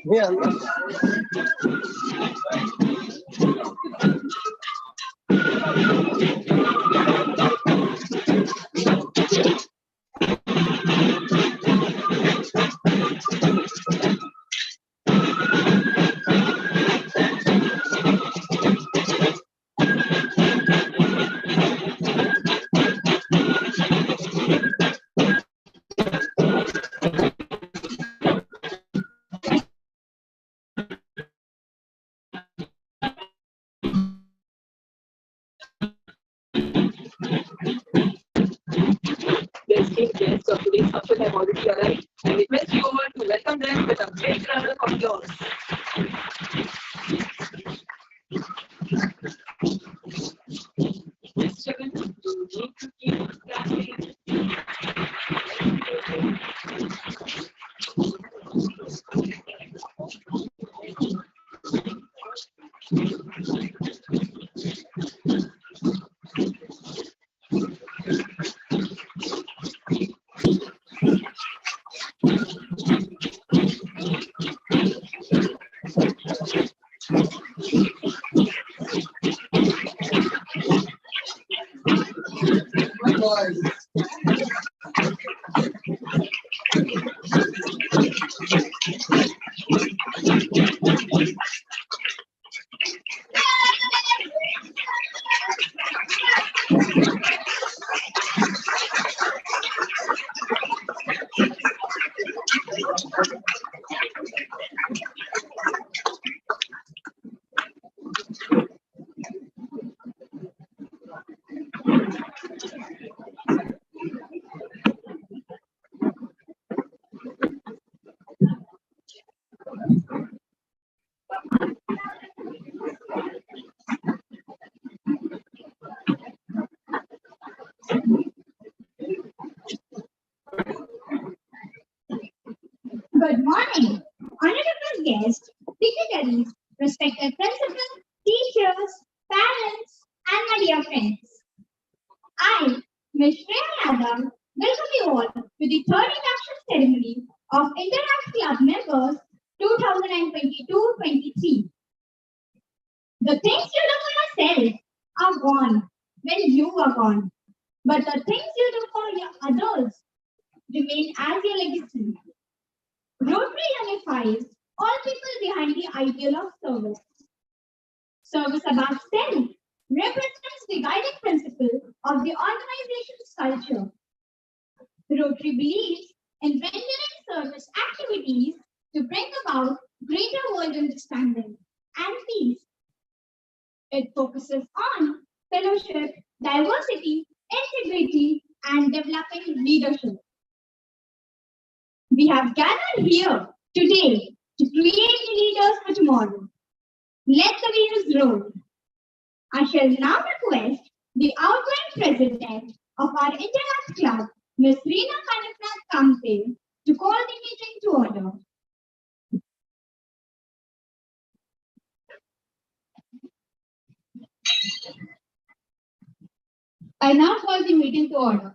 Yeah. Guests of today's function have already arrived. I request you all to welcome them with a great round of applause. Yes, children, you need to keep clapping. Good morning, honorable guests, dignitaries, respected principals, teachers, parents, and my dear friends. I, Ms. Shreya Yadav, welcome you all to the third induction ceremony of International Club Members 2022-23. The things you do for yourself are gone when you are gone. But the things you do for your others remain as your legacy. Rotary unifies all people behind the ideal of service. Service above self represents the guiding principle of the organization's culture. Rotary believes in rendering service activities to bring about greater world understanding and peace. It focuses on fellowship, diversity, integrity, and developing leadership. We have gathered here today to create the leaders for tomorrow. Let the wheels roll. I shall now request the outgoing president of our Interact Club, Ms. Reena Kanipnath Kampe, to call the meeting to order. I now call the meeting to order.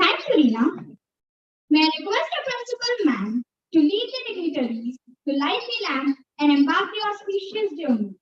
Thank you, Reena. May I request the principal man to lead the dignitaries to light the lamp and embark the auspicious journey.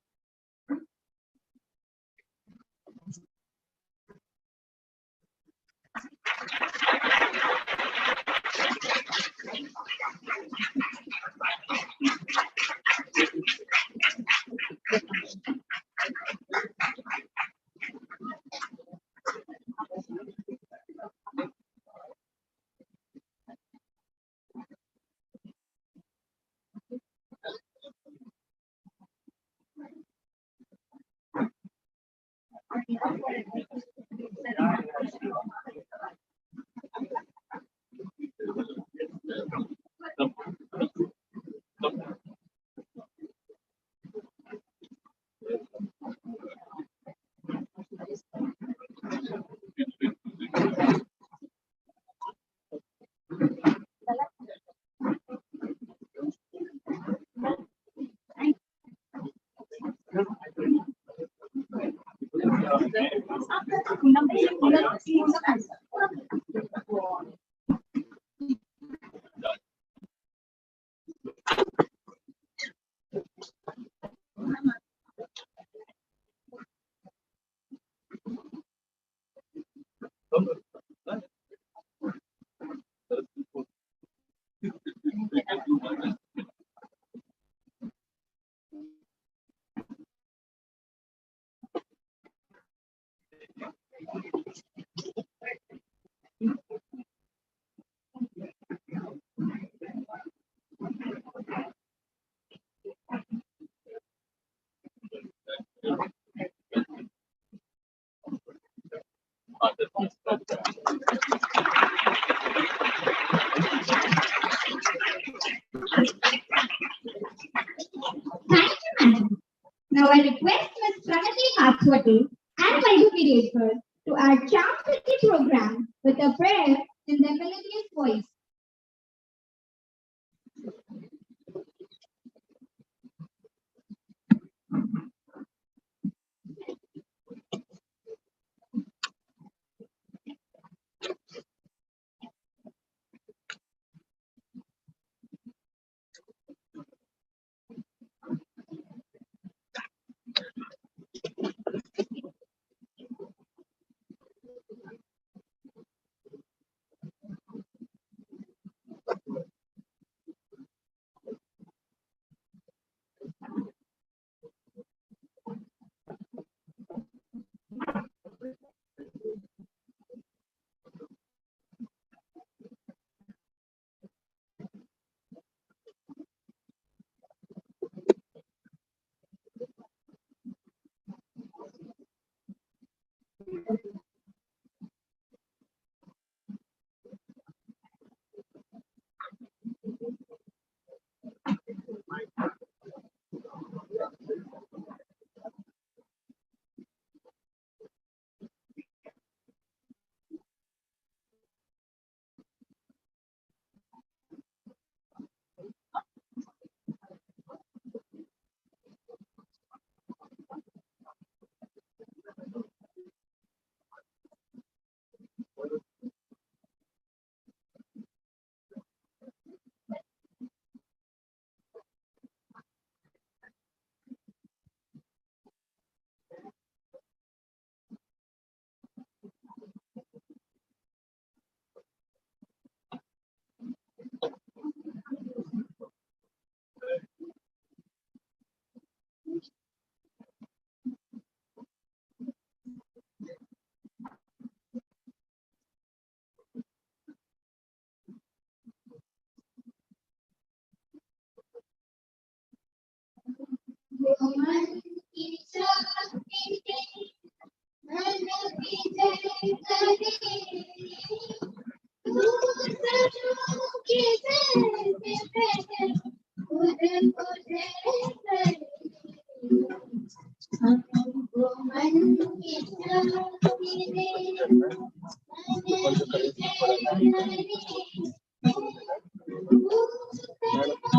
Thank you, madam. Now I request Ms. Pranati Mathwate and Vaidhi Pireskar to add charm to the program with a prayer in their melodious voice.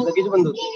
लगेच बंद होते.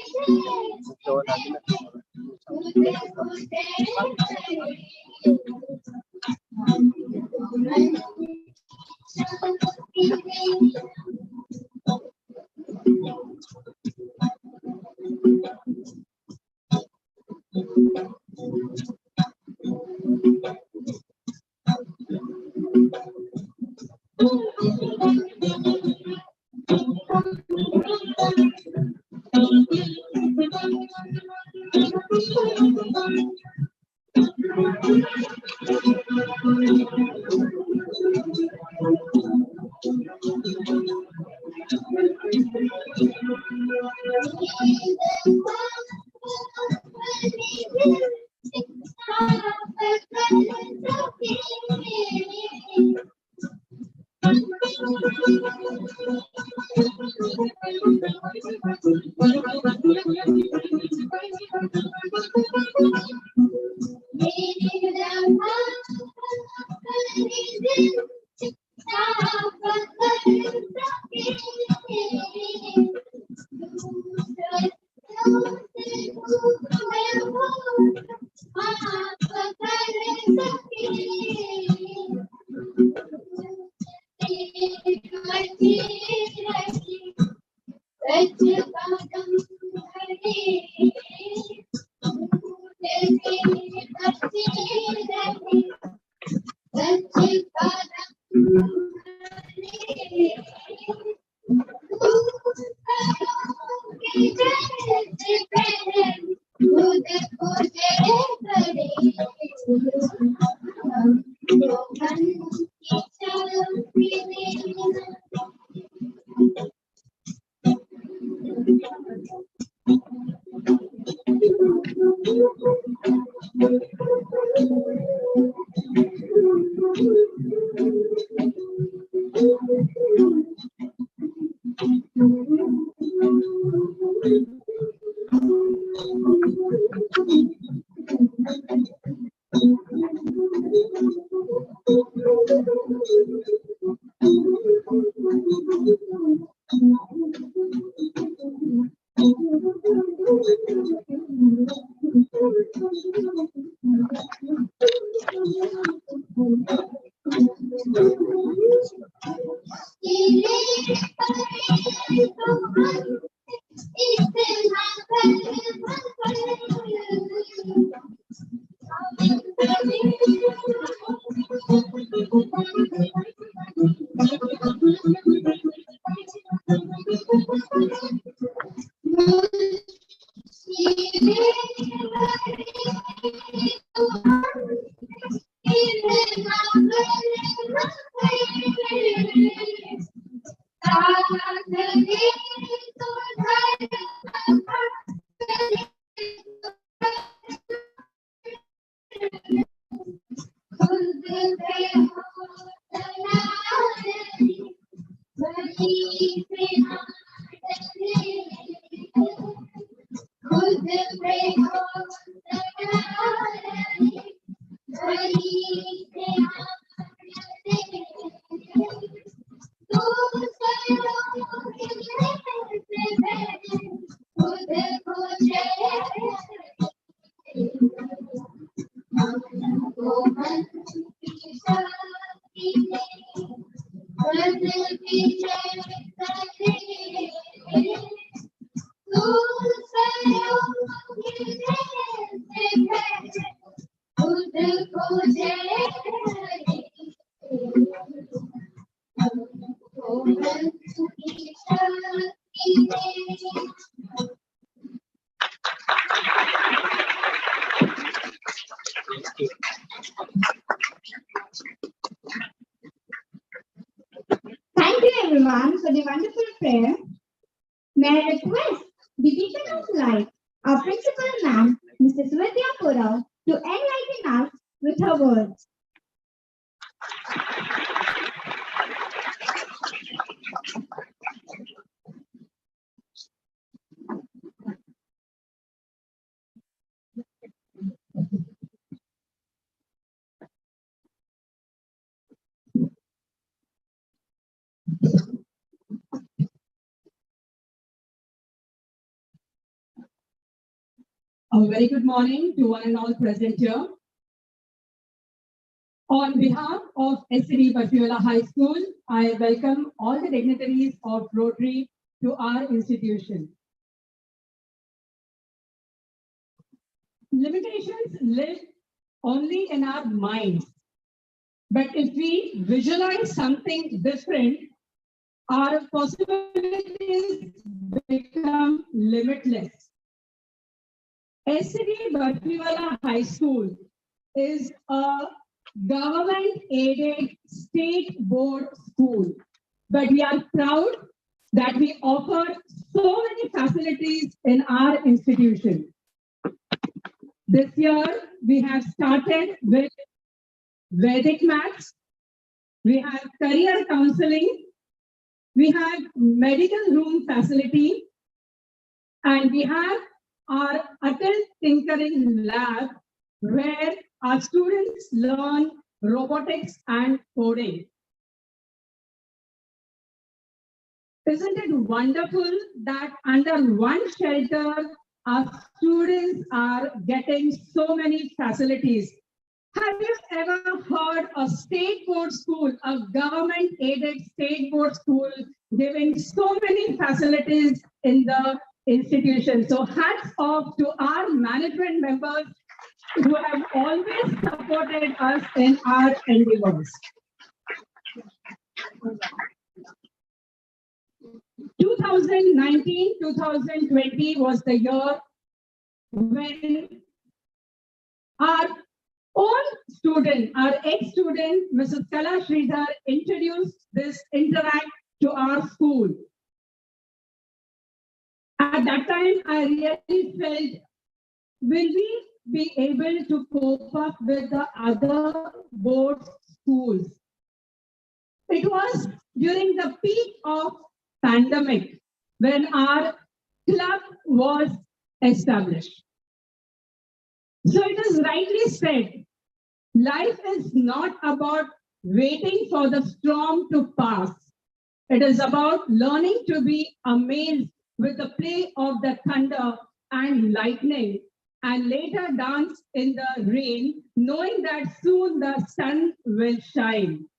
Thank you everyone for the wonderful prayer. May I request the teacher of life, our principal ma'am, Mrs. Vidya Pura, to enlighten us with her words. A very good morning to one and all present here. On behalf of SCD Batiola High School, I welcome all the dignitaries of Rotary to our institution. Limitations live only in our minds, but if we visualize something different, our possibilities become limitless. SCD Batiola High School is a government-aided state board school, but we are proud that we offer so many facilities in our institution. This year, we have started with Vedic maths, we have career counseling, we have medical room facility, and we have our adult tinkering lab where our students learn robotics and coding. Isn't it wonderful that under one shelter, our students are getting so many facilities? Have you ever heard a state board school, a government-aided state board school, giving so many facilities in the institution? So hats off to our management members who have always supported us in our endeavors. 2019-2020 was the year when our own student, our ex-student, Mrs. Kala Sridhar, introduced this Interact to our school. At that time, I really felt, will we be able to cope up with the other board schools? It was during the peak of pandemic when our club was established. So it is rightly said, life is not about waiting for the storm to pass. It is about learning to be amazed with the play of the thunder and lightning, and later dance in the rain, knowing that soon the sun will shine.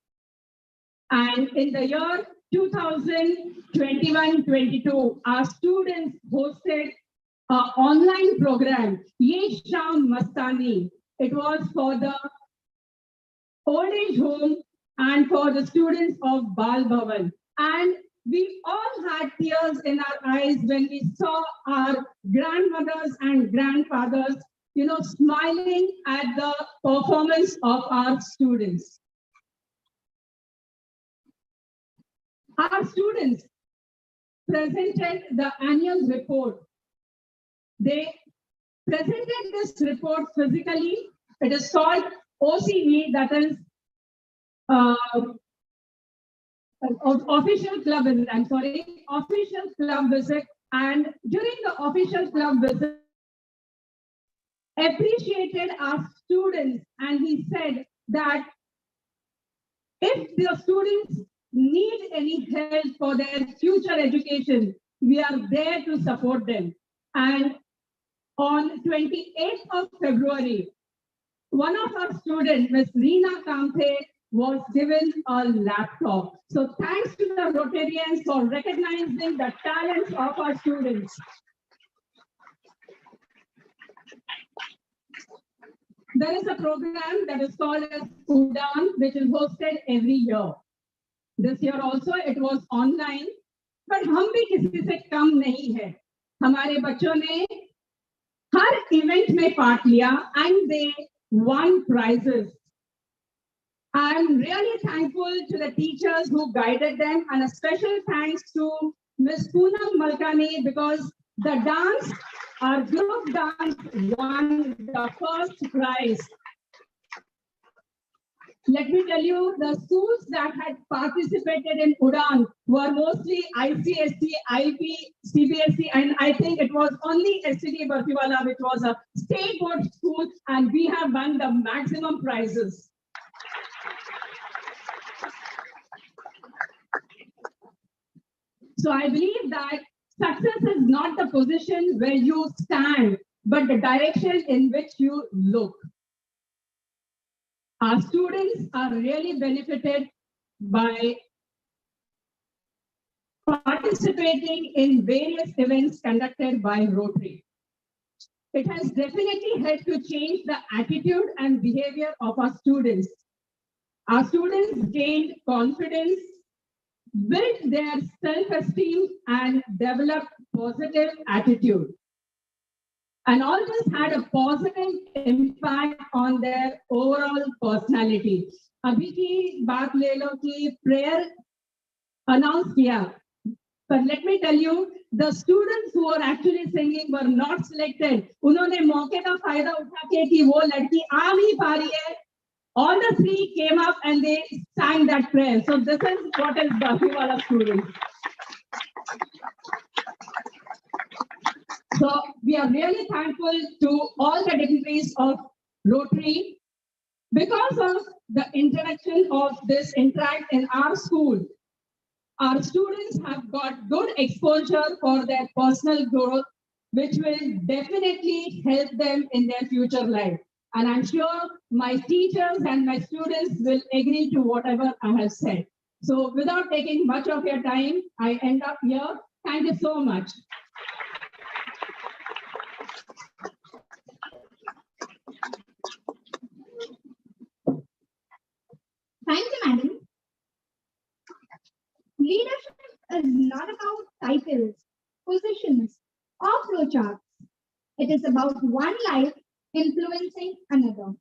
And in the year 2021-22, our students hosted an online program, Ye Sham Mastani. It was for the old age home and for the students of Bal Bhavan. And we all had tears in our eyes when we saw our grandmothers and grandfathers, smiling at the performance of our students. Our students presented the annual report. They presented this report physically. It is called OCV, that is official club visit. Official club visit. And during the official club visit, appreciated our students, and he said that if the students need any help for their future education, we are there to support them. And on 28th of February, one of our students, Ms. Reena Kamte, was given a laptop. So thanks to the Rotarians for recognizing the talents of our students. There is a program that is called as Udan, which is hosted every year. This year also it was online, but हम भी किसी से कम नहीं है. हमारे बच्चों ने हर event में पार्ट लिया and they won prizes. I am really thankful to the teachers who guided them, and a special thanks to Ms. Poonam Malkani, because the dance, our group dance, won the first prize. Let me tell you, the schools that had participated in Udan were mostly ICSC, IB, CBSE, and I think it was only SCD Batiola, which was a state board school, and we have won the maximum prizes. So I believe that success is not the position where you stand, but the direction in which you look. Our students are really benefited by participating in various events conducted by Rotary. It has definitely helped to change the attitude and behavior of our students. Our students gained confidence, built their self-esteem, and developed positive attitude. And all this had a positive impact on their overall personality. अभी की बात ले लो कि prayer announced किया. But let me tell you, the students who were actually singing were not selected. उन्होंने मौके का फायदा उठा के कि वो लड़की आ नहीं पा रही है. All the three came up and they sang that prayer. So this is what is Bafiwala students. So we are really thankful to all the dignitaries of Rotary because of the introduction of this interact in our school. Our students have got good exposure for their personal growth, which will definitely help them in their future life. And I'm sure my teachers and my students will agree to whatever I have said. So without taking much of your time, I end up here. Thank you so much. Thank you, madam. Leadership is not about titles, positions, or flowcharts. It is about one life influencing another.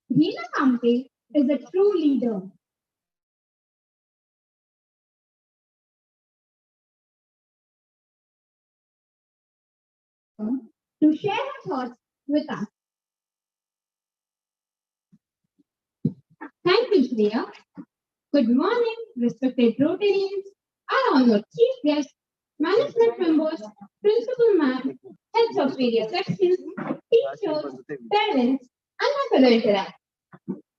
Hina Kamte is a true leader. To share her thoughts with us. Thank you, Shreya. Good morning, respected Rotarians, and all your chief guests, management members, principal ma'am, heads of various sections, teachers, parents, and my fellow interact.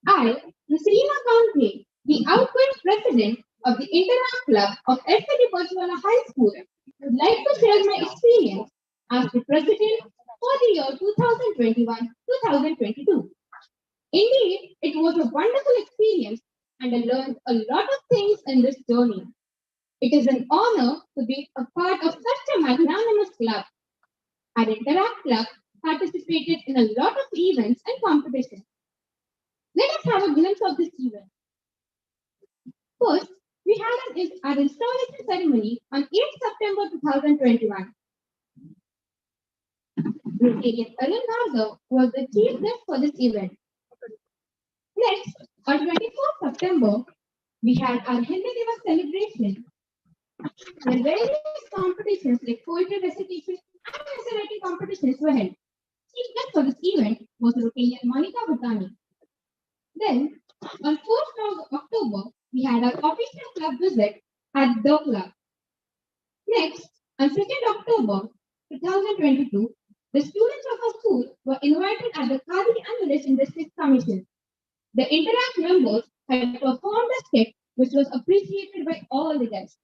I, Ms. Reema Kamte, the outgoing president of the Interact Club of SPT Pachwala High School, would like to share my experience as the president for the year 2021-2022. Indeed, it was a wonderful experience and I learned a lot of things in this journey. It is an honor to be a part of such a magnanimous club. Our Interact Club participated in a lot of events and competitions. Let us have a glimpse of this event. First, we had our installation ceremony on 8 September 2021. Rotarian Ellen Nardo was the chief guest for this event. Next, on 24th September, we had our Hindi Divas celebration. Where various competitions like poetry recitation and essay writing competitions were held. Chief guest for this event was Rotarian Monica Bhutani. Then, on 4th of October, we had our official club visit at the club. Next, on 2nd October 2022, the students of our school were invited at the Khadi and Village Industries Commission. The Interact members had performed a skit which was appreciated by all the guests.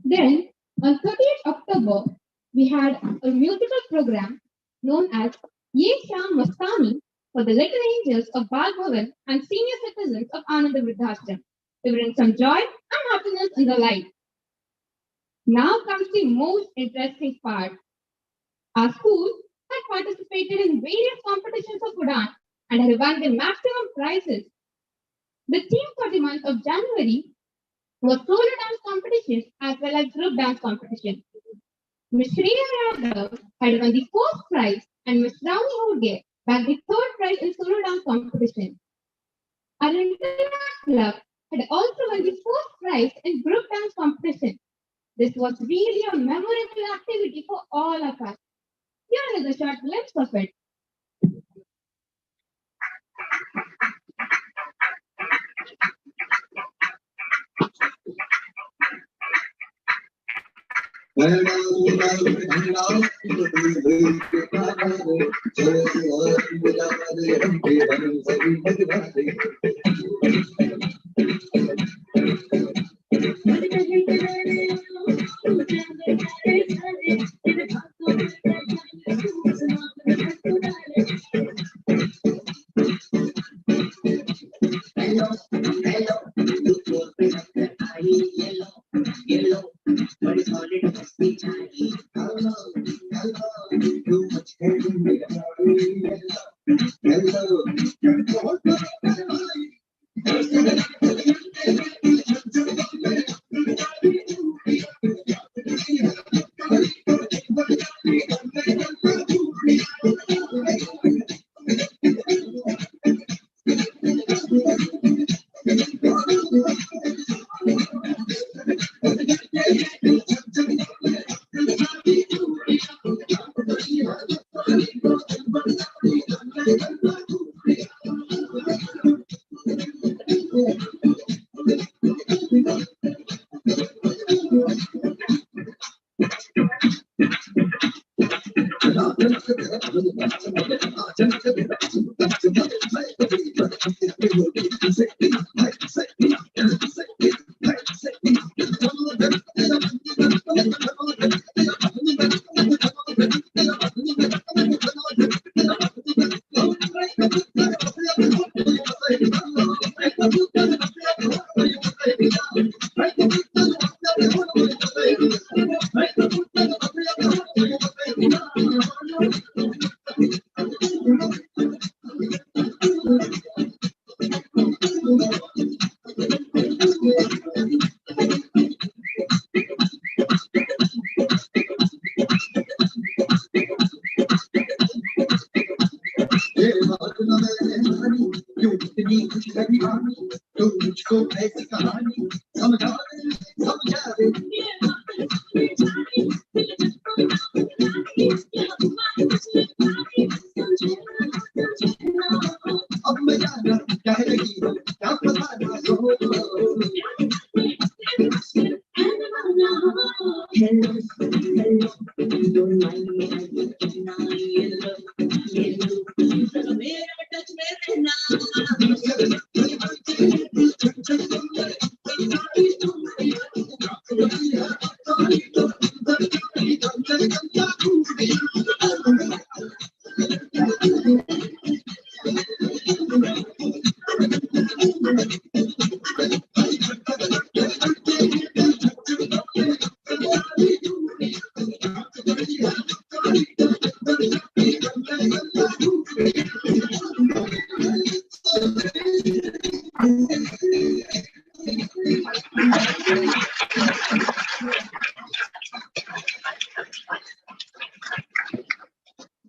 Then, on 30th October, we had a musical program known as Ye Sham Mastani for the little angels of Bal Bhavan and senior citizens of Ananda Vridhashram to bring some joy and happiness in their life. Now comes the most interesting part. Our school had participated in various competitions of Udan and had won the maximum prizes. The theme for the month of January was solo dance competition as well as group dance competition. Ms. Shreya Yadav had won the first prize and Ms. Ravni Hodge bagged the third prize in solo dance competition. Our Interact Club had also won the first prize in group dance competition. This was really a memorable activity for all of us. Here is a short glimpse of it.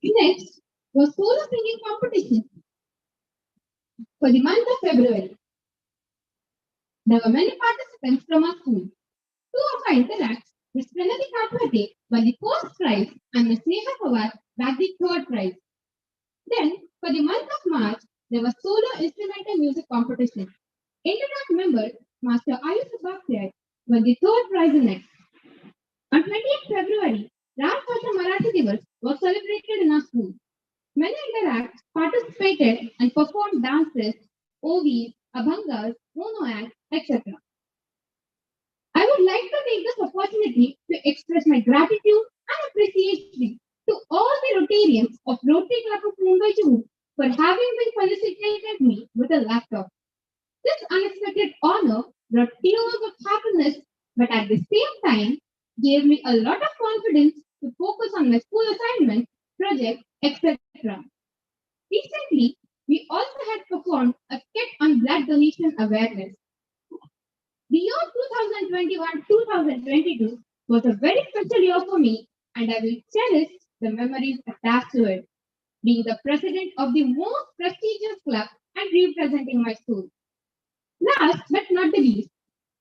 Next was solo singing competition for the month of February. There were many participants from our school. Two of our interacts, Ms. Pranati Kathwate, won the first prize and Ms. Neha Pawar bagged the third prize. Then, for the month of March, there was solo instrumental music competition. Interact member Master Ayush Bhaktiyar won the third prize in it. On 20th February, Rashtrastra Marathi Divas was celebrated in our school. Many interacts participated and performed dances, OVs, abhangas, mono acts, etc. I would like to take this opportunity to express my gratitude and appreciation to all the Rotarians of Rotary Club of Mumbai Zoo for having been felicitated me with a laptop. This unexpected honor brought tears of happiness, but at the same time gave me a lot of confidence to focus on my school assignments, projects, etc. Recently, we also had performed a skit on blood donation awareness. The year 2021-2022 was a very special year for me, and I will cherish the memories attached to it, being the president of the most prestigious club and representing my school. Last but not the least,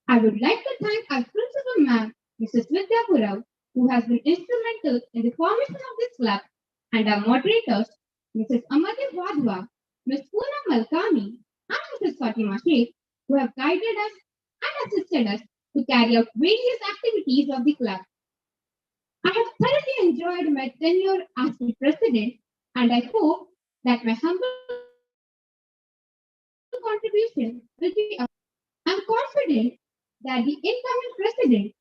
I would like to thank our principal ma'am, Mrs. Vidya Purao, who has been instrumental in the formation of this club, and our moderators, Mrs. Amadya Wadhwa, Ms. Poonam Malkani, and Mrs. Fatima Sheikh, who have guided us and assisted us to carry out various activities of the club. I have thoroughly enjoyed my tenure as the president, and I hope that my humble contribution will be. I am confident that the incoming president,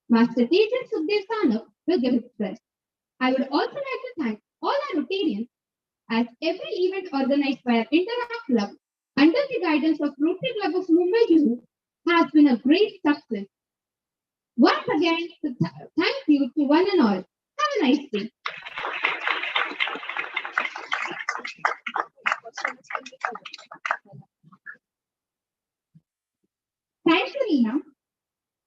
Master Tejan Sukhdev Sanap, will give his best. I would also like to thank all our Rotarians, as every event organized by our Interact Club under the guidance of Rotary Club of Mumbai Zoo has been a great success. Once again, thank you to one and all. Have a nice day. Thank you, Reena.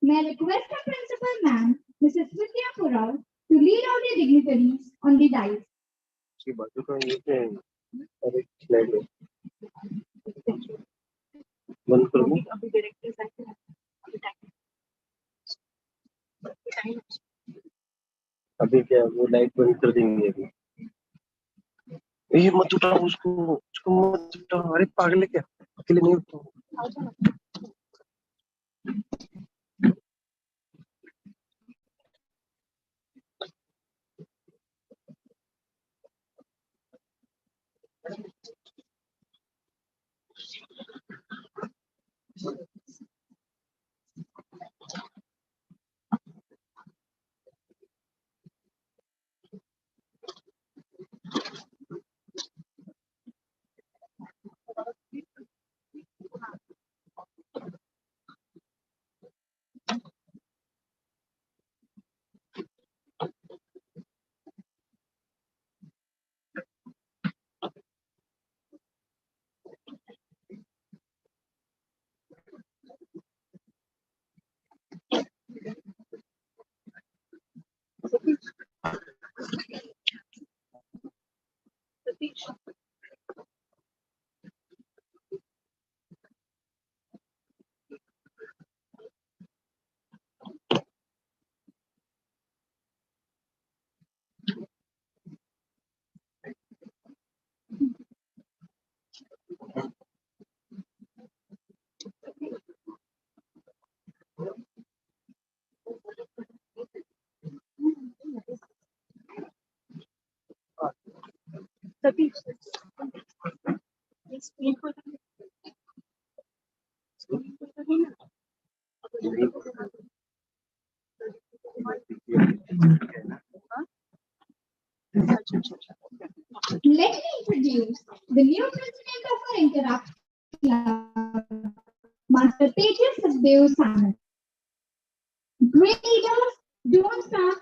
May I request the principal ma'am, Mrs. Vidya Purao, to lead out the dignitaries on the dais. बंद कर दूं? अभी क्या वो light बंद कर देंगे अभी। ये मत उठाओ उसको मत उठाओ। अरे पागल है क्या? अकेले नहीं उठाओ। Let me introduce the new president of our Interact Club, Master Tejas Sukhdev Sanat. Great leaders don't start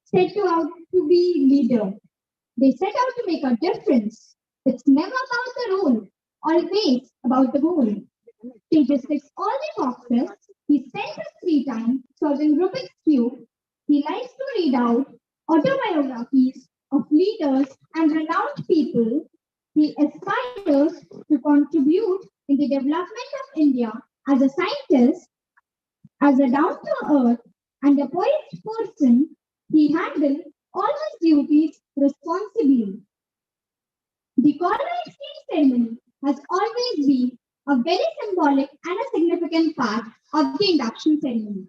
set out to be leader. They set out to make a difference. It's never about the role, always about the goal. Tejas ticks all the boxes. He spends his free time solving Rubik's Cube. He likes to read out autobiographies of leaders and renowned people. He aspires to contribute in the development of India as a scientist, as a down-to-earth and a poised person. He handled all his duties responsibly. The collar exchange ceremony has always been a very symbolic and a significant part of the induction ceremony.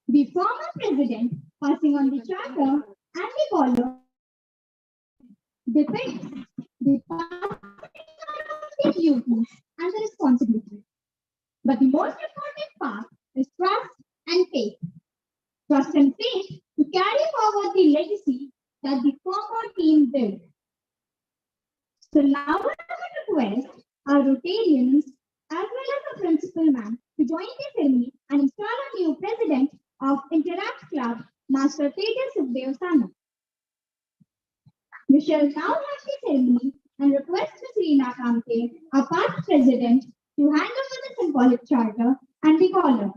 The former president passing on the charter and the collar depicts the passing on of the duties and the responsibilities. But the most important part is trust and faith. Trust and faith to carry forward the legacy that the former team did. So now I would request our Rotarians as well as the principal man to join the ceremony and install a new president of Interact Club, Master Tejas Sukhdev Sanat. We shall now have the ceremony and request Ms. Reena Kamte, our past president, to hand over the symbolic charter and the collar.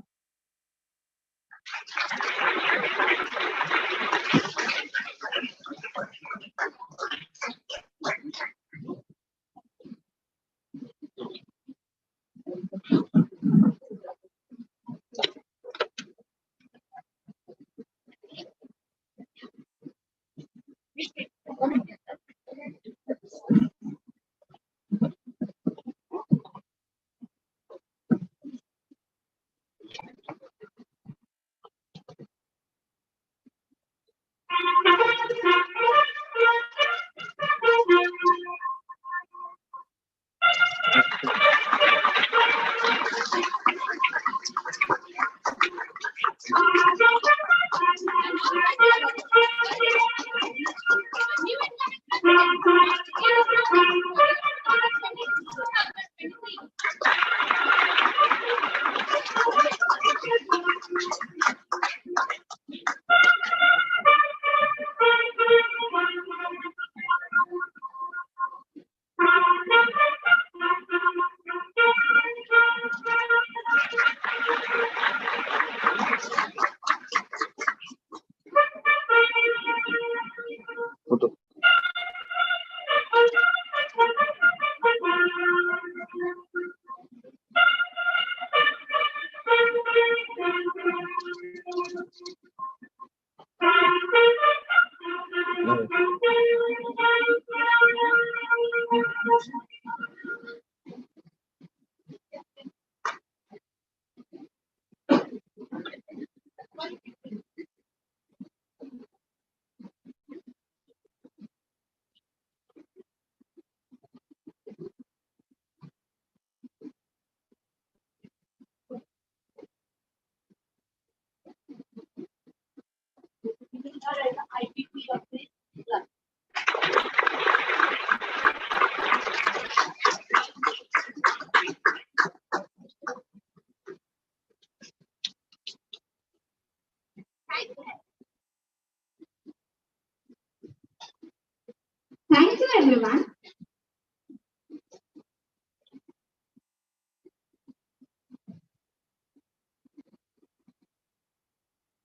Thank you, everyone.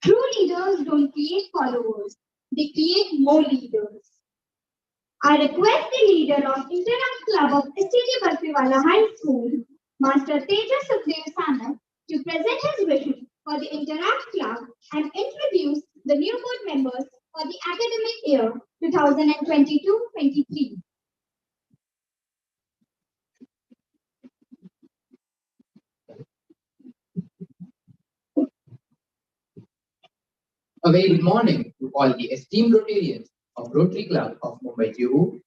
True leaders don't create followers, they create more leaders. I request the leader of Interact Club of STG Barfiwala High School, Master Tejas Sukhdev Sanat, to present his vision for the Interact Club and introduce the new board members for the academic year 2022-23. A very good morning to all the esteemed Rotarians of Rotary Club of Mumbai Juhu,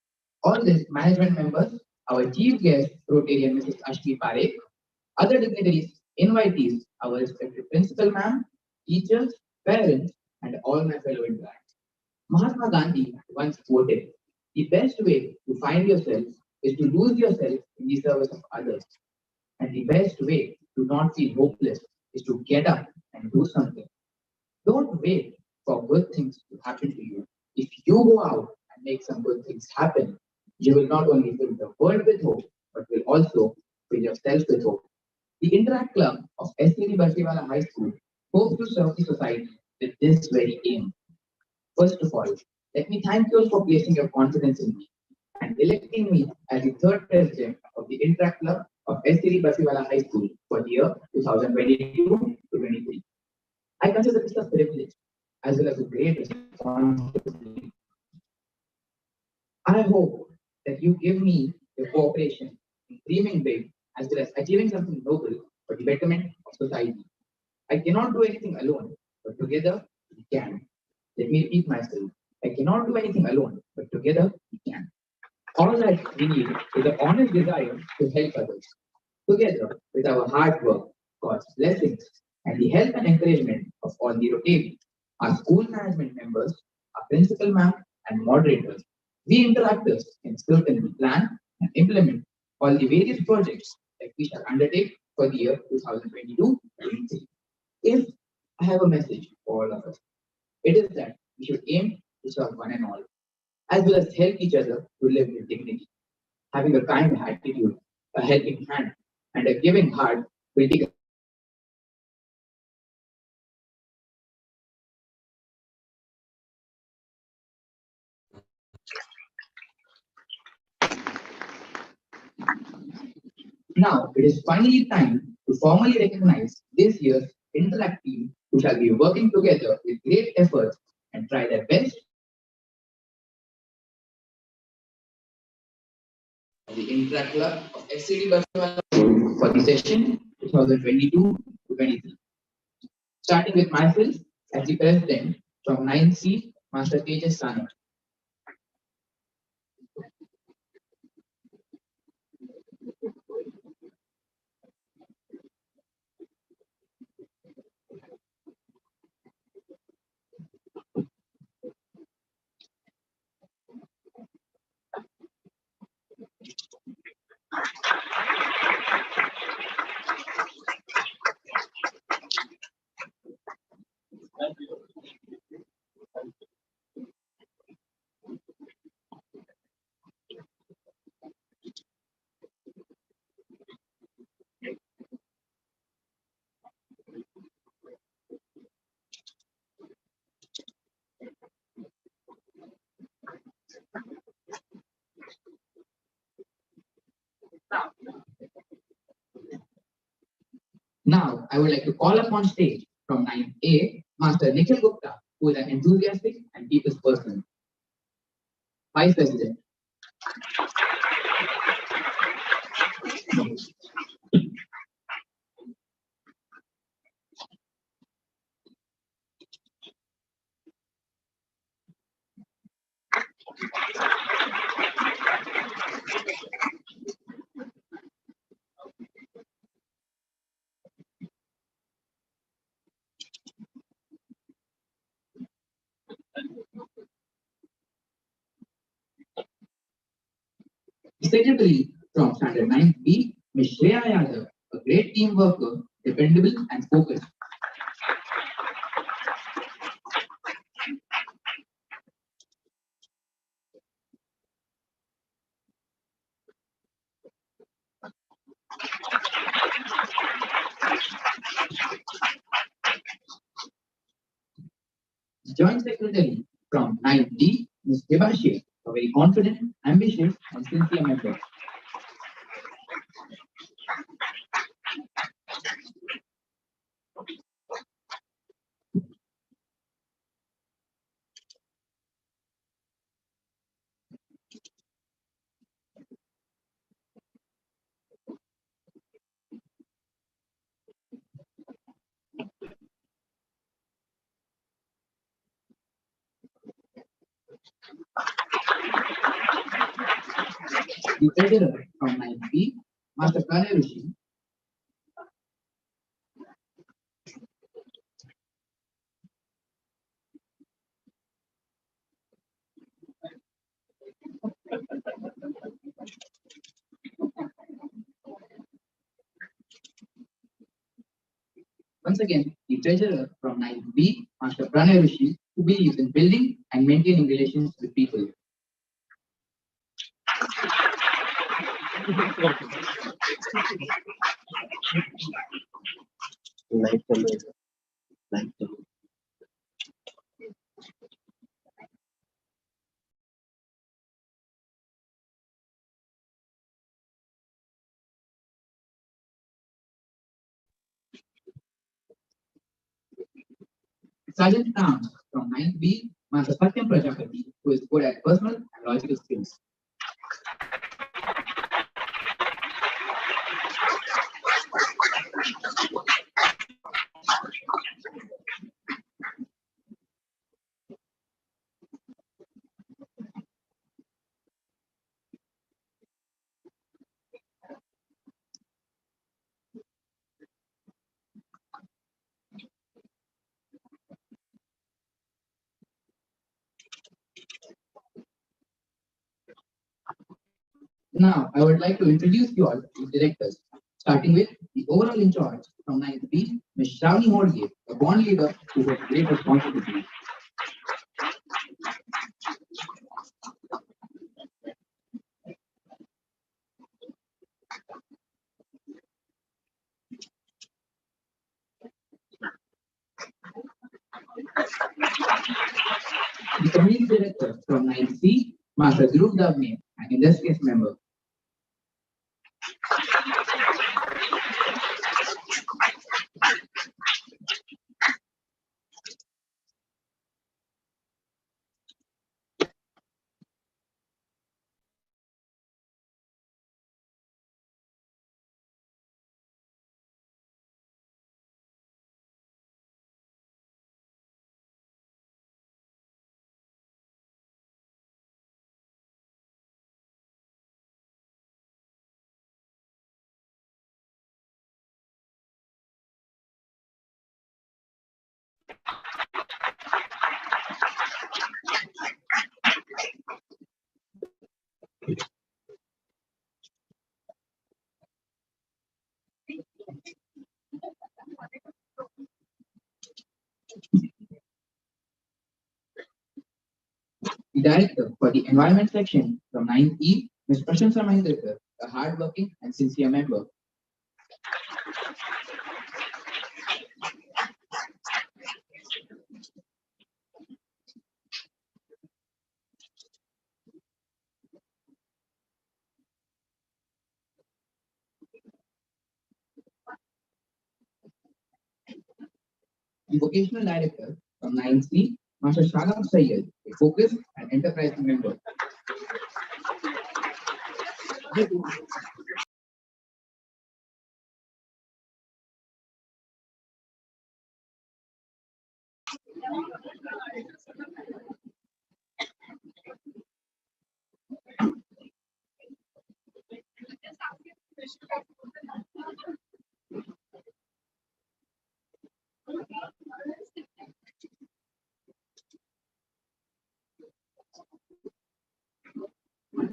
All this management members, our chief guest, Rotarian Mrs. Ashmi Parekh, other dignitaries, invitees, our respected principal ma'am, teachers, parents, and all my fellow interacts. Mahatma Gandhi once quoted, the best way to find yourself is to lose yourself in the service of others. And the best way to not feel hopeless is to get up and do something. Don't wait for good things to happen to you. If you go out and make some good things happen, you will not only fill the world with hope, but will also fill yourself with hope. The Interact Club of SCD Basiwala High School hopes to serve the society with this very aim. First of all, let me thank you all for placing your confidence in me and electing me as the third president of the Interact Club of SCD Basiwala High School for the year 2022 to 23. I consider this a privilege as well as a great responsibility. I hope that you give me your cooperation in dreaming big as well as achieving something noble for the betterment of society. I cannot do anything alone, but together we can. Let me repeat myself. I cannot do anything alone, but together we can. All that we need is an honest desire to help others. Together with our hard work, God's blessings, and the help and encouragement of all the Rotary, our school management members, our principal ma'am, and moderators, we interactors can certainly plan and implement all the various projects that we shall undertake for the year 2022-23. If I have a message for all of us, it is that we should aim to serve one and all, as well as help each other to live with dignity. Having a kind attitude, a helping hand, and a giving heart will take. Now it is finally time to formally recognize this year's Interact team who shall be working together with great efforts and try their best. The Interact Club of SCD Barcelona for the session 2022 to 23. Starting with myself as the president from 9th C, Master Tejas Sana. Now, I would like to call upon stage from 9A, Master Nikhil Gupta, who is an enthusiastic and people's person. Vice President. Secretary from Standard 9B, Ms. Shreya Yadav, a great team worker, dependable and focused. Joint Secretary from 9D, Ms. Debashir, a very confident, ambitious, and sincere member. the treasurer from 9B, Master Pranay Rishi. Once again, the treasurer from 9B, Master Pranay Rishi, who believes in building and maintaining relations with people. Light color. Light color. Sergeant Ram from 9B, Master Satyam Prajapati, who is good at personal and logical skills. Now, I would like to introduce you all to the directors, starting with the overall in charge from 9B, Ms. Shravani Morge, a bond leader who has great responsibility. The community director from 9C, Master Dhruv Davne, an industrious member. The director for the environment section from 9E, Ms. Prashansa Mahindrakar, a hardworking and sincere member. The vocational director from 9C, Master Shagam Sayyed, a focused and enterprising member.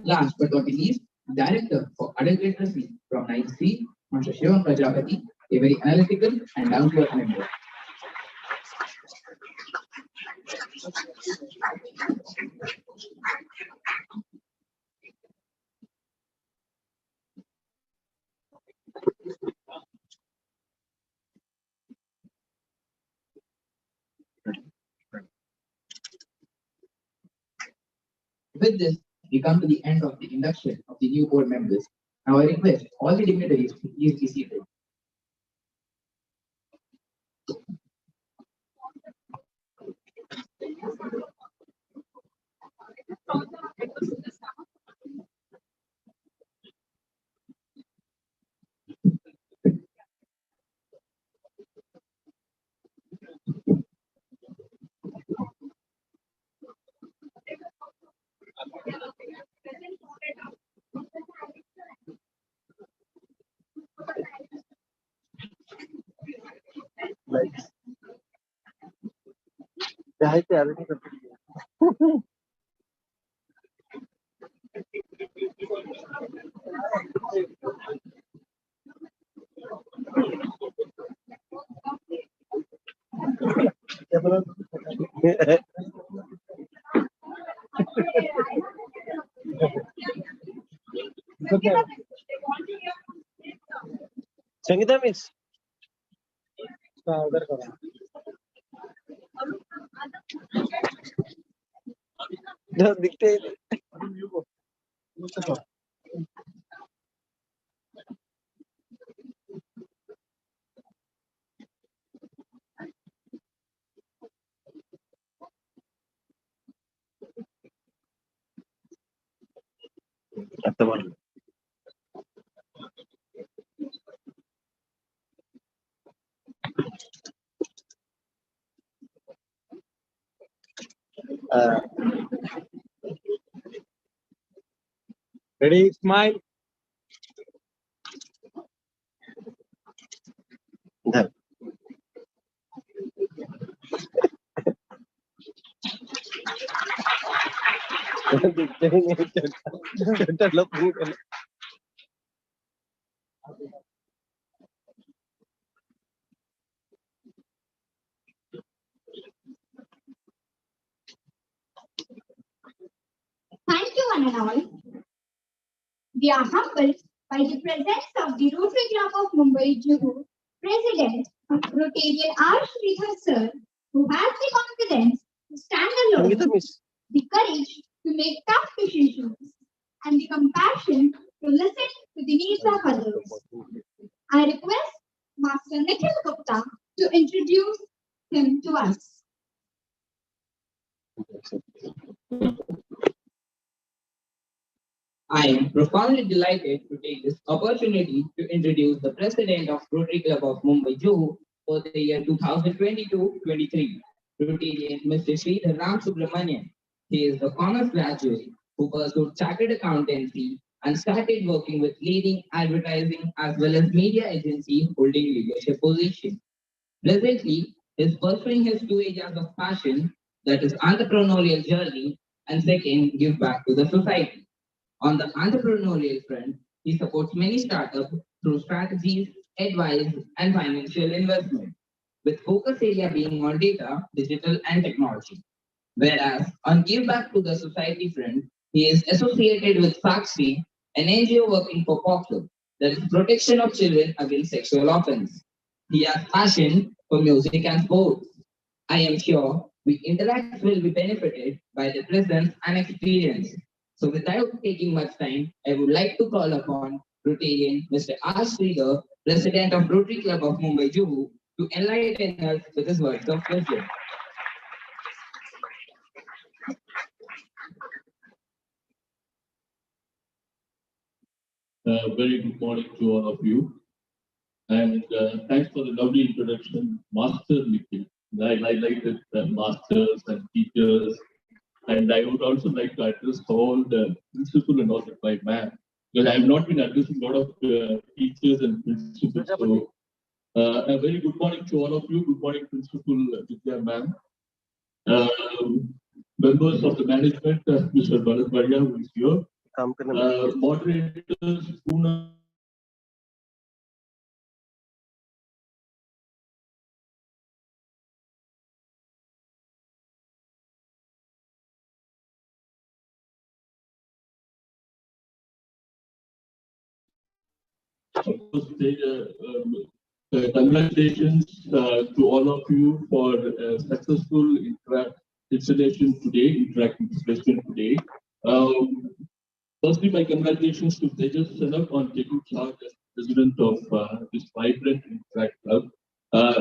Last but not the least, the director for adult literacy from 9C, Master Shivam Prajapati, a very analytical and down-to-earth member. With this, we come to the end of the induction of the new board members. Now I request all the dignitaries to please be seated. Nice. Yeah, I already completed. Sangeeta miss उधर करो जो दिखते ही नहीं। Ready, smile. इधर दिखते ही नहीं छोटा लोग Thank you, one and all. We are humbled by the presence of the Rotary Club of Mumbai, Juhu, President Rotarian R. Sridhar Sir, who has the confidence to stand alone, Sangeeta miss the courage to make tough decisions, and the compassion to listen to the needs of others. I request Master Nikhil Gupta to introduce him to us. I am profoundly delighted to take this opportunity to introduce the President of Rotary Club of Mumbai, Juhu for the year 2022-23, Rotarian Mr. Sridhar Ram Subramanian. He is the commerce graduate who pursued chartered accountancy and started working with leading advertising as well as media agency holding leadership position. Presently, he is pursuing his two areas of passion, that is entrepreneurial journey and second, give back to the society. On the entrepreneurial front, he supports many startups through strategies, advice, and financial investment, with focus area being on data, digital, and technology. Whereas on give back to the society front, he is associated with FACSI, an NGO working for POCSO, that is protection of children against sexual offense. He has passion for music and sports. I am sure we interact will be benefited by the presence and experience. So without taking much time, I would like to call upon Rotarian Mr. R. Sridhar, President of Rotary Club of Mumbai, Juhu, to enlighten us with his words of wisdom. Very good morning to all of you. And thanks for the lovely introduction, Master Nikhil. I like it, masters and teachers. And I would also like to address all the principal and also my man. Because I have not been addressing a lot of teachers and principals. So a very good morning to all of you. Good morning, Principal Vidya ma'am. Members of the management, Mr. Bharat Bharia, who is here. Moderators, Poona. Congratulations to all of you for successful installation today, interactive installation today. Firstly, my congratulations to Tejas Sanap on taking charge as president of this vibrant Interact Club.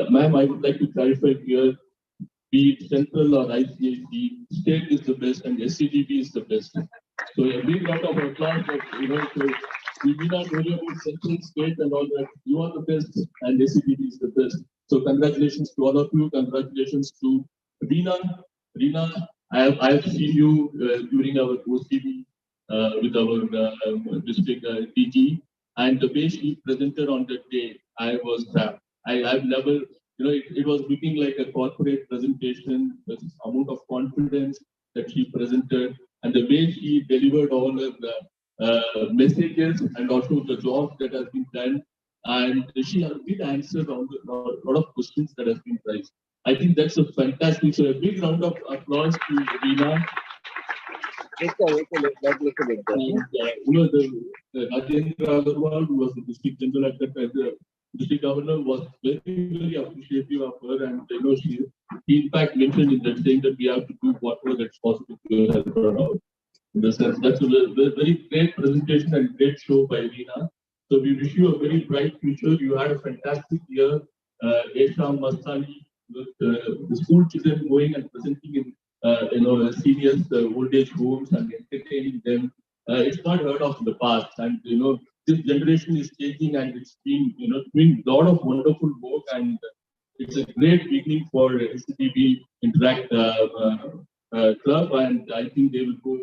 Ma'am, I would like to clarify here, be it central or ICAC, state is the best and SCGB is the best. So a big round of applause, so we may not worry about central, state and all that. You are the best and SCGB is the best. So congratulations to all of you. Congratulations to Reena. Reena, I have seen you during our OCB with our district DG, and the way she presented on that day, I've never it was looking like a corporate presentation, with this amount of confidence that she presented, and the way she delivered all of the messages and also the job that has been done. And she did answer a lot of questions that has been raised. I think that's a fantastic. So a big round of applause to Reena. Rajendra Agarwal, who was the district general at that time, the district governor, was very, very appreciative of her, and he in fact mentioned in that saying that we have to do whatever that's possible to help her out. In the sense, that's a very great presentation and great show by Reena. So we wish you a very bright future. You had a fantastic year. Esham Mastani, with the school children going and presenting in seniors old age homes and entertaining them. It's not heard of in the past, and this generation is changing, and it's been doing a lot of wonderful work, and it's a great beginning for SCTV Interact Club, and I think they will go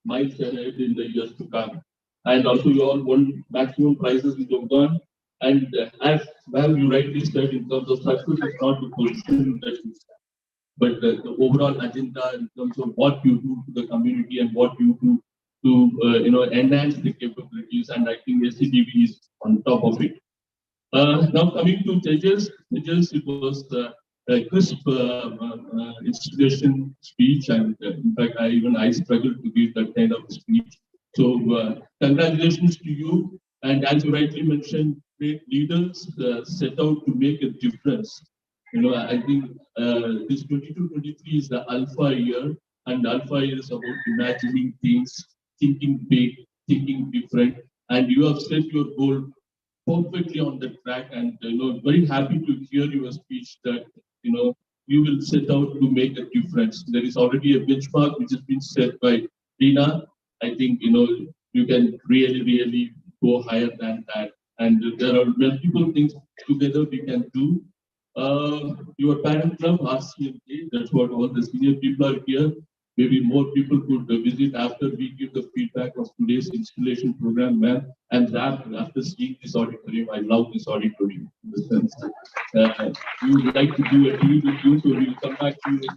miles ahead in the years to come. And also, you all won maximum prizes in Outgoing. And as well, you rightly said, in terms of success, it's not the position that you stand, but the overall agenda in terms of what you do to the community and what you do to enhance the capabilities. And I think SCTV is on top of it. Now coming to Tejas, it was a crisp installation speech, and in fact, I struggled to give that kind of speech. So congratulations to you, and as you rightly mentioned, great leaders set out to make a difference. I think this 22-23 is the alpha year, and alpha year is about imagining things, thinking big, thinking different, and you have set your goal perfectly on the track, and very happy to hear your speech that you will set out to make a difference. There is already a benchmark which has been set by Reena. I think you can really go higher than that, and there are multiple things together we can do. Your parent club, RCMK, that's what all the senior people are here. Maybe more people could visit after we give the feedback of today's installation program, ma'am. And after seeing this auditorium, I love this auditorium in the sense that you would like to do a deal with you, so we'll come back to you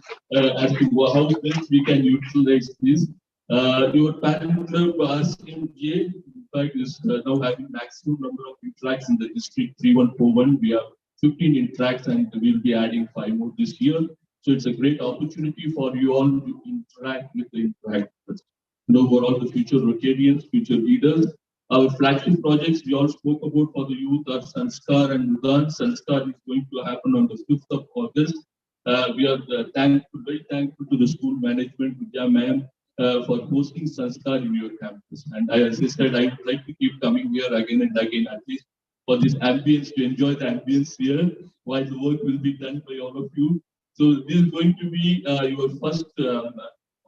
as to how best we can utilize this. Your parent club, RCMJ, in fact, is now having maximum number of interacts in the district 3141. We have 15 interacts, and we'll be adding 5 more this year. So it's a great opportunity for you all to interact with the interactors. For all the future Rotarians, future leaders. Our flagship projects we all spoke about for the youth are Sanskar and Udan. Sanskar is going to happen on the 5th of August. We are very thankful to the school management, Vidya ma'am, for hosting Sanskar in your campus. And as I said, I would like to keep coming here again and again, at least for this ambience, to enjoy the ambience here, while the work will be done by all of you. So this is going to be your first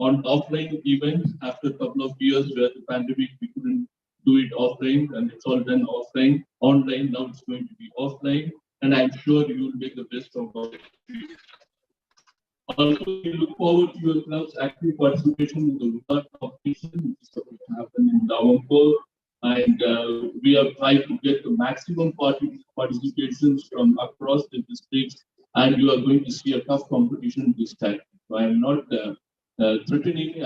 on offline event after a couple of years where the pandemic we couldn't do it offline, and it's all done offline. Online now it's going to be offline, and I'm sure you will make the best of it. Also, we look forward to your club's active participation in the Udan competition, which is going to happen in November. And we are trying to get the maximum participations from across the districts, and you are going to see a tough competition this time. So I am not threatening,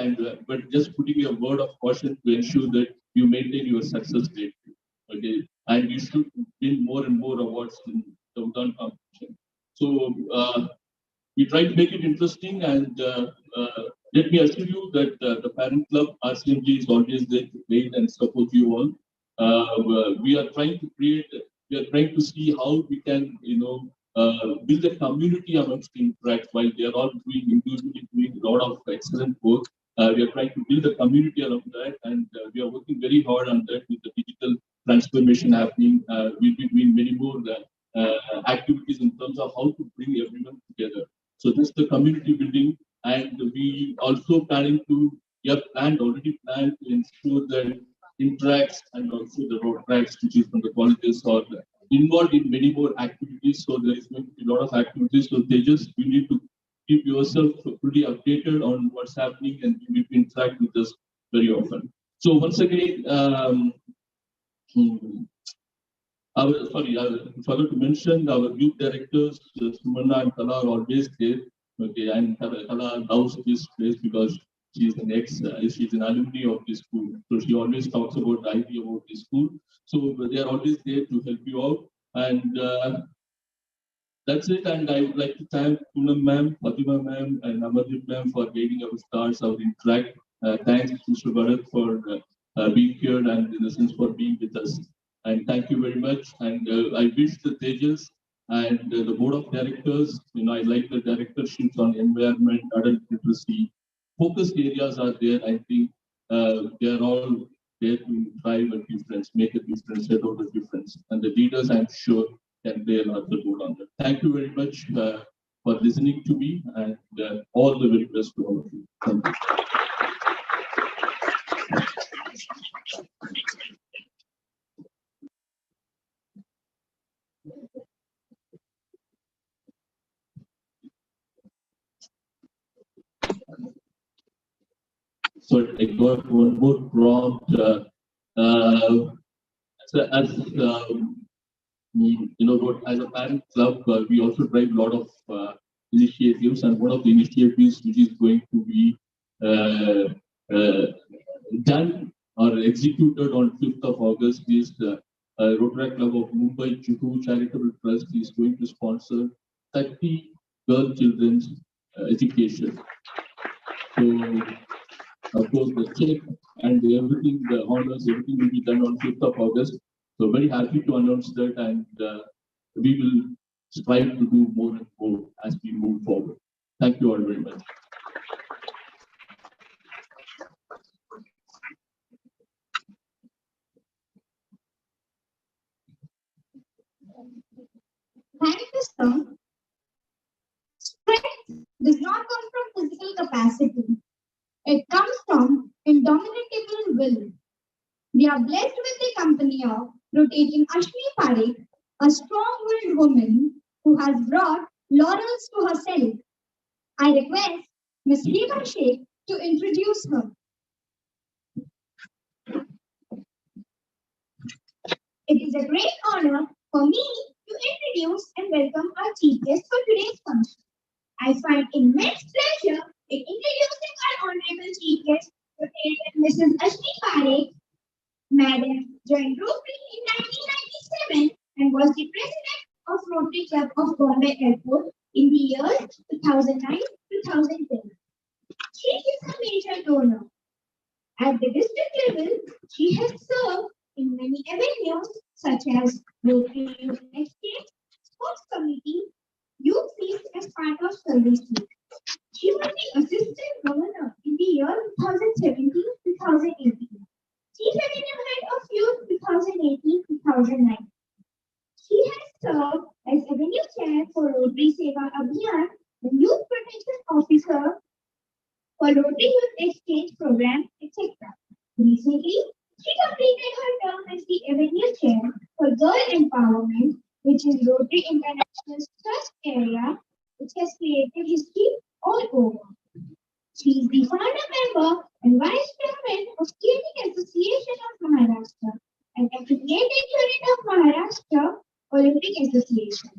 but just putting a word of caution to ensure that you maintain your success rate. Okay, and you should win more and more awards in the Udan competition. So we try to make it interesting, and let me assure you that the parent club RCMG is always there to aid and support you all. We are trying to see how we can build a community amongst the interacts. While they are all individually doing a lot of excellent work, we are trying to build a community around that, and we are working very hard on that with the digital transformation happening. We'll be doing many more activities in terms of how to bring everyone together. So this is the community building, and we also already planned to ensure that interacts and also the road tracks, which is from the colleges, are involved in many more activities. So there is going to be a lot of activities. So you need to keep yourself fully updated on what's happening, and you need to interact with us very often. So once again, I forgot to mention our youth directors, Sumana and Kala, are always there. Okay, and Kala loves this place because she's she's an alumni of this school. So she always talks about the idea about this school. So they are always there to help you out. And that's it. And I would like to thank Poonam ma'am, Fatima ma'am, and Amardeep ma'am for guiding our stars, our interact. Thanks, Mr. Bharat, for being here and in a sense for being with us. And thank you very much. And I wish the Tejas and the board of directors, I like the directorships on environment, adult literacy. Focused areas are there. I think they are all there to drive a difference, make a difference, set out a difference. And the leaders, I'm sure, can play a larger role on that. Thank you very much for listening to me, and all the very best to all of you. Thank you. So I got one more prompt. As as a parent club, we also drive a lot of initiatives, and one of the initiatives which is going to be done or executed on 5th of August is the Rotary Club of Mumbai Juhu Charitable Trust is going to sponsor 30 girl children's education. So, of course, the check and everything, the honors, everything will be done on 5th of August. So very happy to announce that, and we will strive to do more and more as we move forward. Thank you all very much. Thank you, sir. Strength does not come from physical capacity. It comes from indomitable will. We are blessed with the company of Rotarian Ashmi Parekh, a strong-willed woman who has brought laurels to herself. I request Ms. Rima Sheikh to introduce her. It is a great honor for me to introduce and welcome our chief guest for today's function. I find immense pleasure in introducing our honorable chief guest, Mrs. Ashmi Parekh. Madam joined Rotary in 1997 and was the president of Rotary Club of Bombay Airport in the years 2009-2010. She is a major donor. At the district level, she has served in many avenues such as Rotary Youth Exchange, Sports Committee, Youth Feast as part of service week. She was the assistant governor in the year 2017-2018. Chief Executive Head of Youth 2018-2019. She has served as Avenue Chair for Rotary Seva Abhiyan and Youth Protection Officer for Rotary Youth Exchange Program, etc. Recently, she completed her term as the Avenue Chair for Girl Empowerment, which is Rotary International's trust area, which has created history all over. She is the founder member and vice chairman of Skating Association of Maharashtra and affiliated unit of Maharashtra Olympic Association.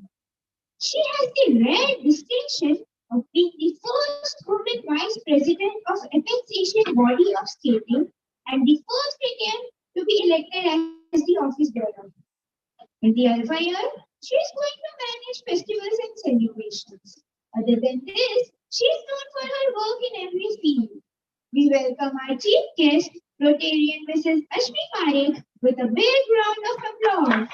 She has the rare distinction of being the first woman vice president of Association body of skating and the first Indian to be elected as the office bearer. In the Alpha year, she is going to manage festivals and celebrations. Other than this, she is known for her work in every field. We welcome our chief guest, Rotarian Mrs. Ashmi Parekh, with a big round of applause.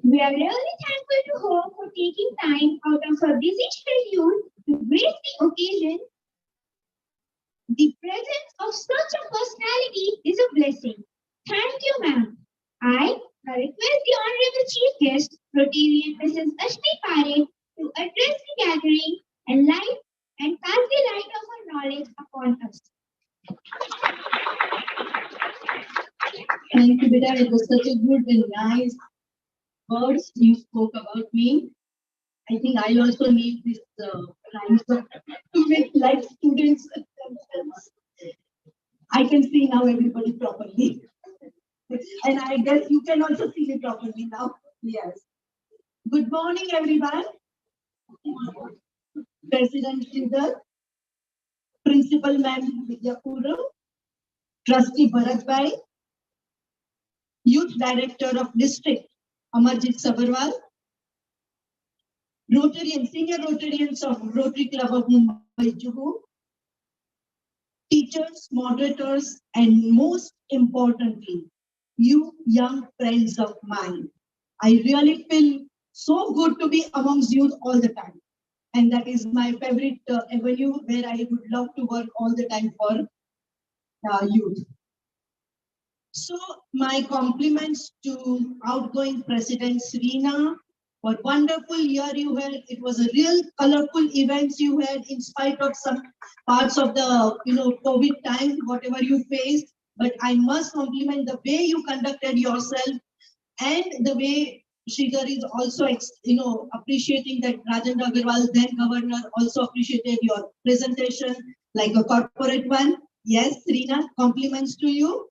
We are really thankful to her for taking time out of her busy schedule to grace the occasion. The presence of such a personality is a blessing. Thank you, ma'am. I request the Honorable Chief Guest, Rotarian Mrs. Ashmi Parekh, to address the gathering and cast the light of her knowledge upon us. Thank you, Bida. It was such a good and nice words you spoke about me. I think I also need this lines to make life students themselves. I can see now everybody properly. And I guess you can also see me properly now. Yes. Good morning, everyone. President Sridhar, Principal Ma'am Vidyapura, Trustee Bharatbhai, Youth Director of District Amarjit Sabarwal, Rotary Senior Rotarians of Rotary Club of Mumbai, Juhu, teachers, moderators, and most importantly, you young friends of mine. I really feel so good to be amongst youth all the time. And that is my favorite avenue where I would love to work all the time for youth. So my compliments to outgoing President Serena. What wonderful year you had. It was a real colorful events you had in spite of some parts of the COVID time, whatever you faced. But I must compliment the way you conducted yourself and the way Sridhar is also appreciating that Rajendra Agarwal, then governor, also appreciated your presentation like a corporate one. Yes, Serena, compliments to you.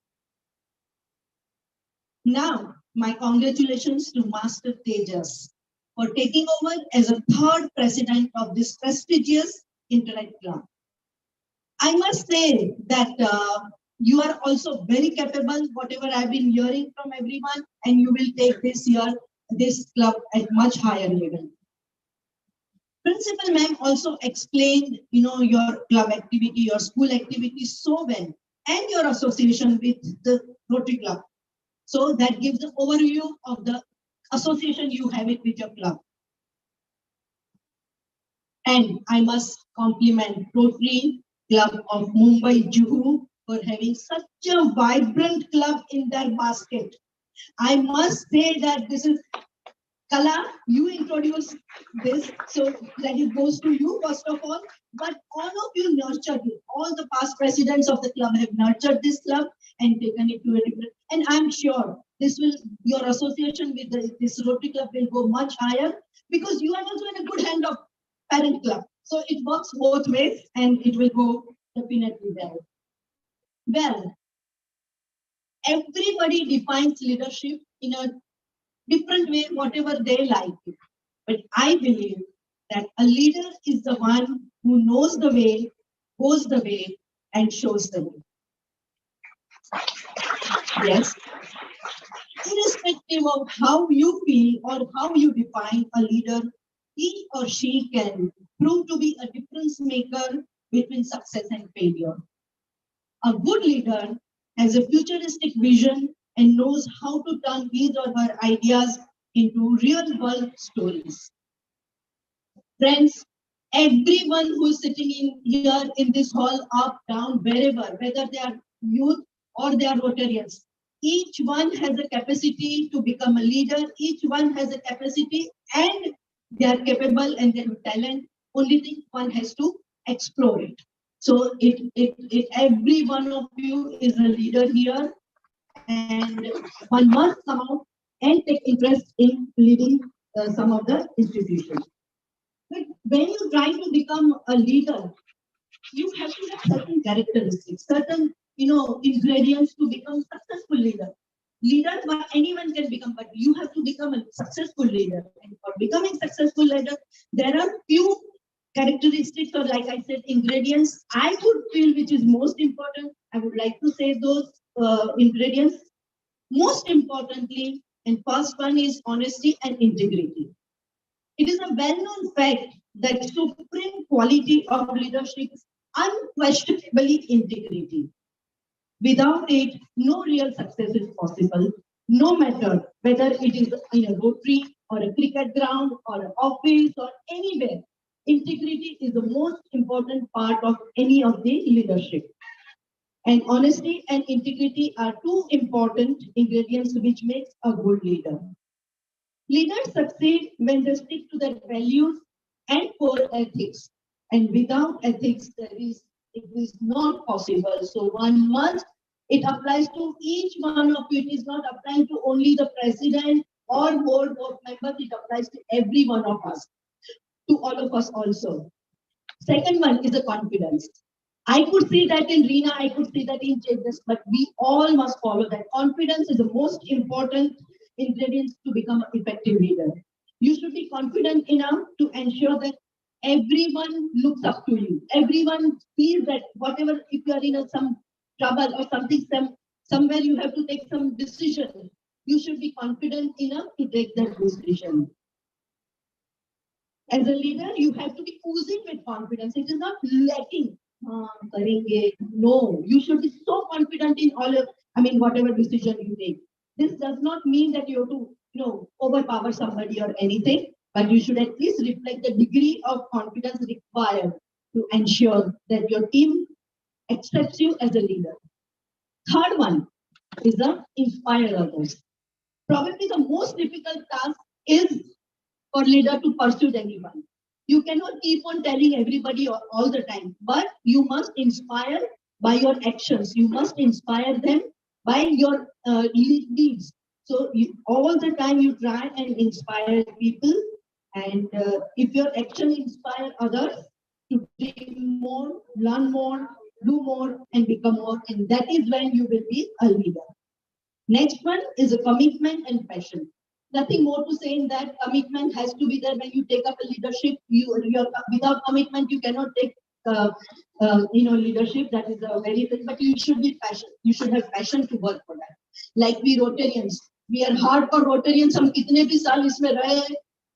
Now, my congratulations to Master Tejas for taking over as a third president of this prestigious Internet Club. I must say that you are also very capable, whatever I've been hearing from everyone, and you will take this club at much higher level. Principal ma'am also explained, your club activity, your school activity so well, and your association with the Rotary Club. So that gives an overview of the association you have it with your club. And I must compliment Rotary Club of Mumbai, Juhu for having such a vibrant club in their basket. I must say that this is Kala, you introduced this, so that it goes to you first of all. But all of you nurtured it. All the past presidents of the club have nurtured this club and taken it to a different. And I'm sure your association with this Rotary Club will go much higher because you are also in a good hand of parent club. So it works both ways and it will go definitely well. Well, everybody defines leadership in a different way, whatever they like it. But I believe that a leader is the one who knows the way, goes the way, and shows the way. Yes. Irrespective of how you feel or how you define a leader, he or she can prove to be a difference maker between success and failure. A good leader has a futuristic vision and knows how to turn his or her ideas into real-world stories. Friends, everyone who is sitting in here in this hall, up, down, wherever, whether they are youth or they are Rotarians, each one has a capacity to become a leader. Each one has a capacity and they are capable and they have talent. Only thing one has to explore it. So every one of you is a leader here, and one must come out and take interest in leading some of the institutions. But when you try to become a leader, you have to have certain characteristics, certain ingredients to become successful leader. Leader, anyone can become, but you have to become a successful leader. And for becoming successful leader, there are few characteristics or, like I said, ingredients I would feel which is most important. I would like to say those ingredients. Most importantly, and first one is honesty and integrity. It is a well-known fact that supreme quality of leadership is unquestionably integrity. Without it, no real success is possible, no matter whether it is in a Rotary or a cricket ground or an office or anywhere. Integrity is the most important part of any of the leadership. And honesty and integrity are two important ingredients which makes a good leader. Leaders succeed when they stick to their values and core ethics. And without ethics, it is not possible. So one must, it applies to each one of you. It is not applying to only the president or board of members. It applies to every one of us, to all of us also. Second one is the confidence. I could see that in Reena, I could see that in Chetas, but we all must follow that. Confidence is the most important ingredient to become an effective leader. You should be confident enough to ensure that everyone looks up to you. Everyone feels that whatever, if you are in some trouble or something, somewhere you have to take some decision, you should be confident enough to take that decision. As a leader, you have to be oozing with confidence. It is not lacking. No, you should be so confident in all of, whatever decision you take. This does not mean that you have to, overpower somebody or anything, but you should at least reflect the degree of confidence required to ensure that your team accepts you as a leader. Third one is the inspire others. Probably the most difficult task is for leader to pursue anyone. You cannot keep on telling everybody all the time, but you must inspire by your actions. You must inspire them by your leads. So all the time you try and inspire people, and if your action inspire others to dream more, learn more, do more, and become more, and that is when you will be a leader. Next one is a commitment and passion. Nothing more to say in that. Commitment has to be there when you take up a leadership. Without commitment, you cannot take leadership. That is a very thing. But you should be passion. You should have passion to work for that. Like we Rotarians, we are hardcore Rotarians. हम कितने भी साल इसमें रहे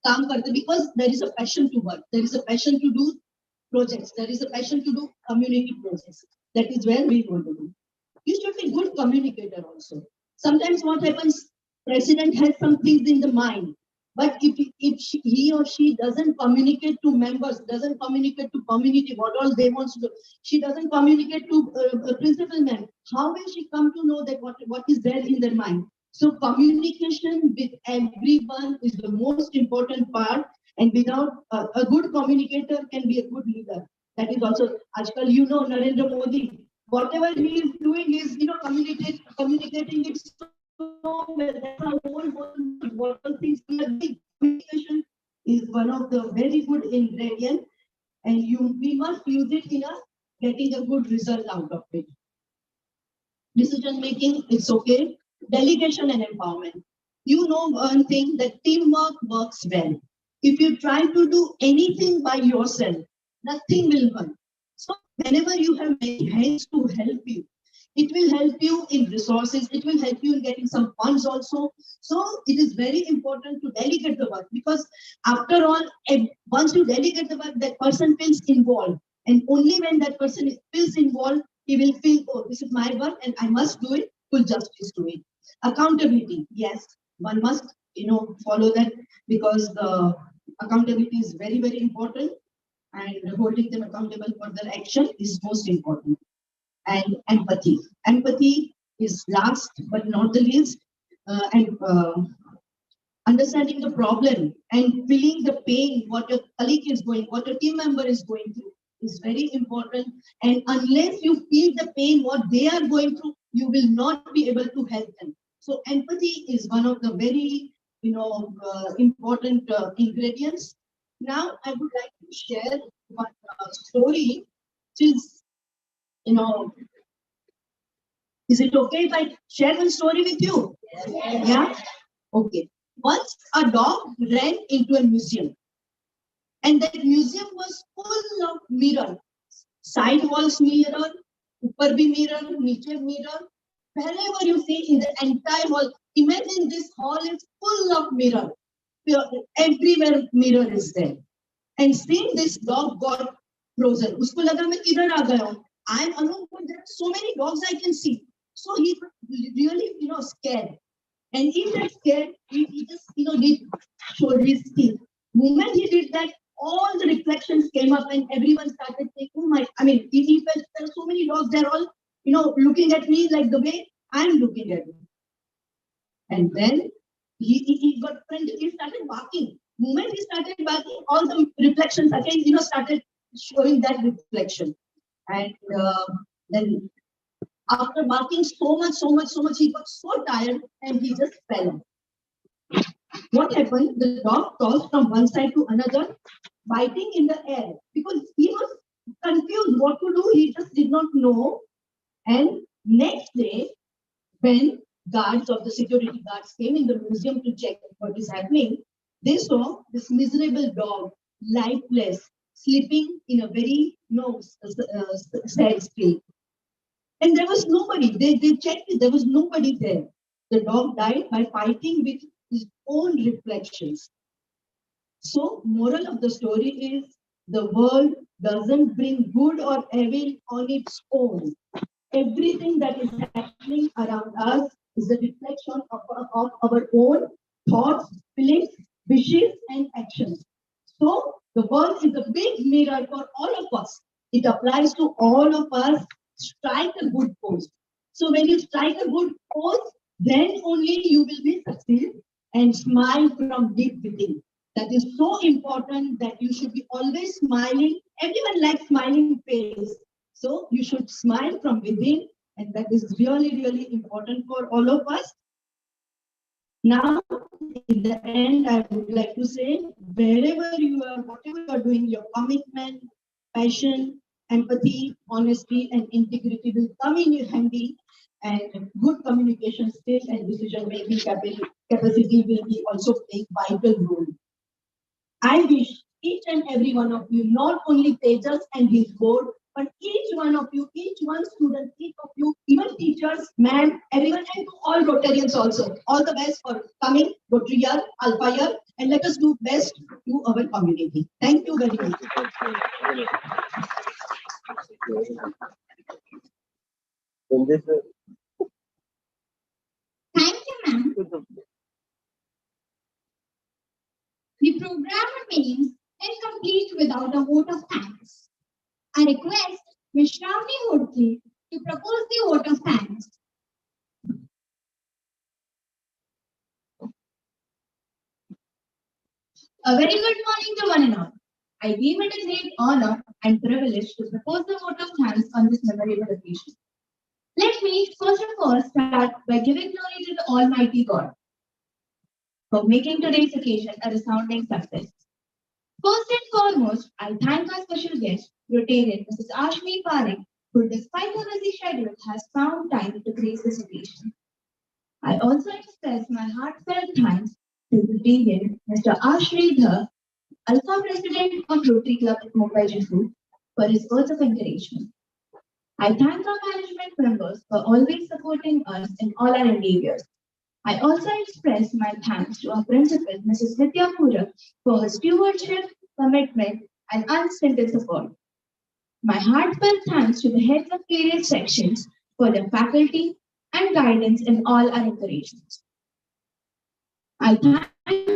काम करते because there is a passion to work. There is a passion to do projects. There is a passion to do community projects. That is where we want to do. You should be good communicator also. Sometimes what happens, president has some things in the mind, but if he or she doesn't communicate to members, doesn't communicate to community what all they want to do, she doesn't communicate to principal men, how will she come to know that what is there in their mind? So communication with everyone is the most important part, and without a good communicator can be a good leader. That is also, Ajkal, Narendra Modi, whatever he is doing is, communicating it so well. That's how what all things we are doing. Communication is one of the very good ingredients, and we must use it in getting a good result out of it. Decision making, it's okay. Delegation and empowerment. You know one thing, that teamwork works well. If you try to do anything by yourself, nothing will work. So whenever you have many hands to help you, it will help you in resources, it will help you in getting some funds also. So it is very important to delegate the work, because after all, once you delegate the work, that person feels involved. And only when that person feels involved, he will feel, oh, this is my work and I must do it, full justice to it. Accountability, yes, one must follow that, because the accountability is very, very important, and holding them accountable for their action is most important. And empathy. Empathy is last but not the least, and understanding the problem and feeling the pain, what your colleague is going, what your team member is going through is very important. And unless you feel the pain, what they are going through, you will not be able to help them. So empathy is one of the very, important ingredients. Now I would like to share one story, which is, is it okay if I share one story with you? Yes. Yeah? Okay. Once a dog ran into a museum, and that museum was full of mirror. Side walls mirror, upper bhi mirror, niche mirror. Wherever you see in the entire hall, imagine this hall is full of mirror. Everywhere mirror is there. And seeing this dog got frozen. Usko laga main kidhar aa gaya hu. I am alone, but there are so many dogs I can see. So he really, scared. And in that scare, he just, showed his teeth. Moment he did that, all the reflections came up, and everyone started saying, oh my, he felt there are so many dogs, they're all, looking at me like the way I'm looking at him. And then he got friendly, he started barking. Moment he started barking, all the reflections again, started showing that reflection. And then after barking so much, he got so tired and he just fell. What happened? The dog tossed from one side to another, biting in the air, because he was confused what to do. He just did not know. And next day, when guards of the security guards came in the museum to check what is happening, they saw this miserable dog, lifeless, sleeping in a very sad state. And there was nobody. They checked it. There was nobody there. The dog died by fighting with his own reflections. So, moral of the story is the world doesn't bring good or evil on its own. Everything that is happening around us is a reflection of our own thoughts, feelings, wishes, and actions. So, the world is a big mirror for all of us. It applies to all of us. Strike a good pose. So, when you strike a good pose, then only you will be succeed and smile from deep within. That is so important that you should be always smiling. Everyone likes smiling face. So you should smile from within, and that is really, really important for all of us. Now, in the end, I would like to say, wherever you are, whatever you are doing, your commitment, passion, empathy, honesty, and integrity will come in your handy, and good communication skills and decision-making capacity will be also play vital role. I wish each and every one of you, not only Tejas and his board, but each one of you, each one student, each of you, even teachers, ma'am, everyone, and to all Rotarians also. All the best for coming Rotary year, Alpha year, and let us do best to our community. Thank you very much. Thank you, ma'am. The program remains incomplete without a vote of thanks. I request Ms. Shravani Hodke to propose the vote of thanks. A very good morning to one and all. I deem it a great honor and privilege to propose the vote of thanks on this memorable occasion. Let me first of all start by giving glory to the Almighty God for making today's occasion a resounding success. First and foremost, I thank our special guest, Rotarian Mrs. Ashmi Parekh, who despite her busy schedule has found time to grace this occasion. I also express my heartfelt thanks to Rotarian Mr. Ashridhar, Alpha President of Rotary Club Mumbai Jifu, for his words of encouragement. I thank our management members for always supporting us in all our endeavors. I also express my thanks to our principal, Mrs. Vidya Purak, for her stewardship, commitment, and unstinted support. My heartfelt thanks to the heads of various sections for their faculty and guidance in all our encouragements. I thank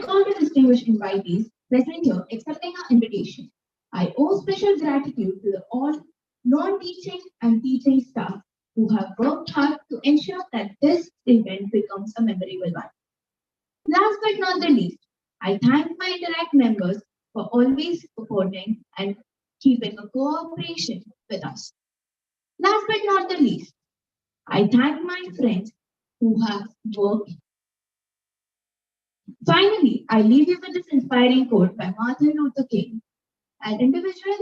all the distinguished invitees present here accepting our invitation. I owe special gratitude to all non-teaching and teaching staff who have worked hard to ensure that this event becomes a memorable one. Last but not the least, I thank my Interact members for always supporting and keeping a cooperation with us. Last but not the least, I thank my friends who have worked. Finally, I leave you with this inspiring quote by Martin Luther King. An individual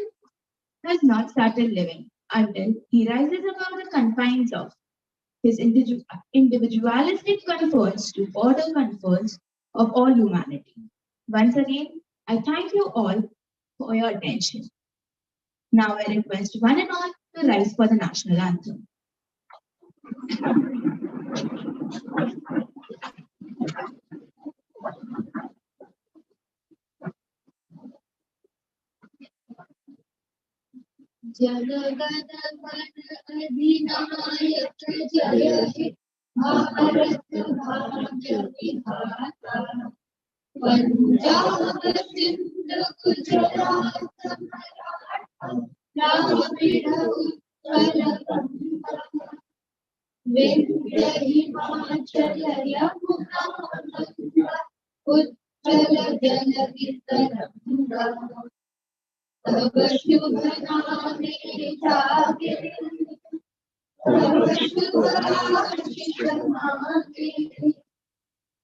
has not started living until he rises above the confines of his individualistic comforts to border comforts of all humanity. Once again, I thank you all for your attention. Now I request one and all to rise for the national anthem. जनगण अधिनायक जय हे भारत भाग्य विधाता पंजाब सिंध गुजरात मराठा द्राविड़ उत्कल गंगा विंध्य हिमाचल यमुना गंगा उत्कल जलधि तरंगा तब शुभ नामे जागे तब शुभ आशीष मांगे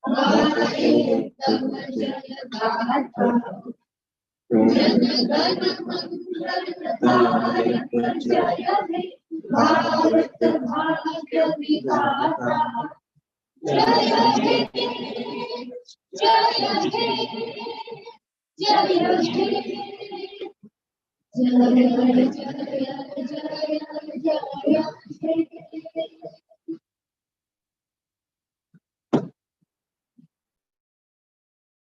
गाए तब जय गाथा जय हे भारत भाग्य विधाता जय हे जय हे जय हे जय जय जय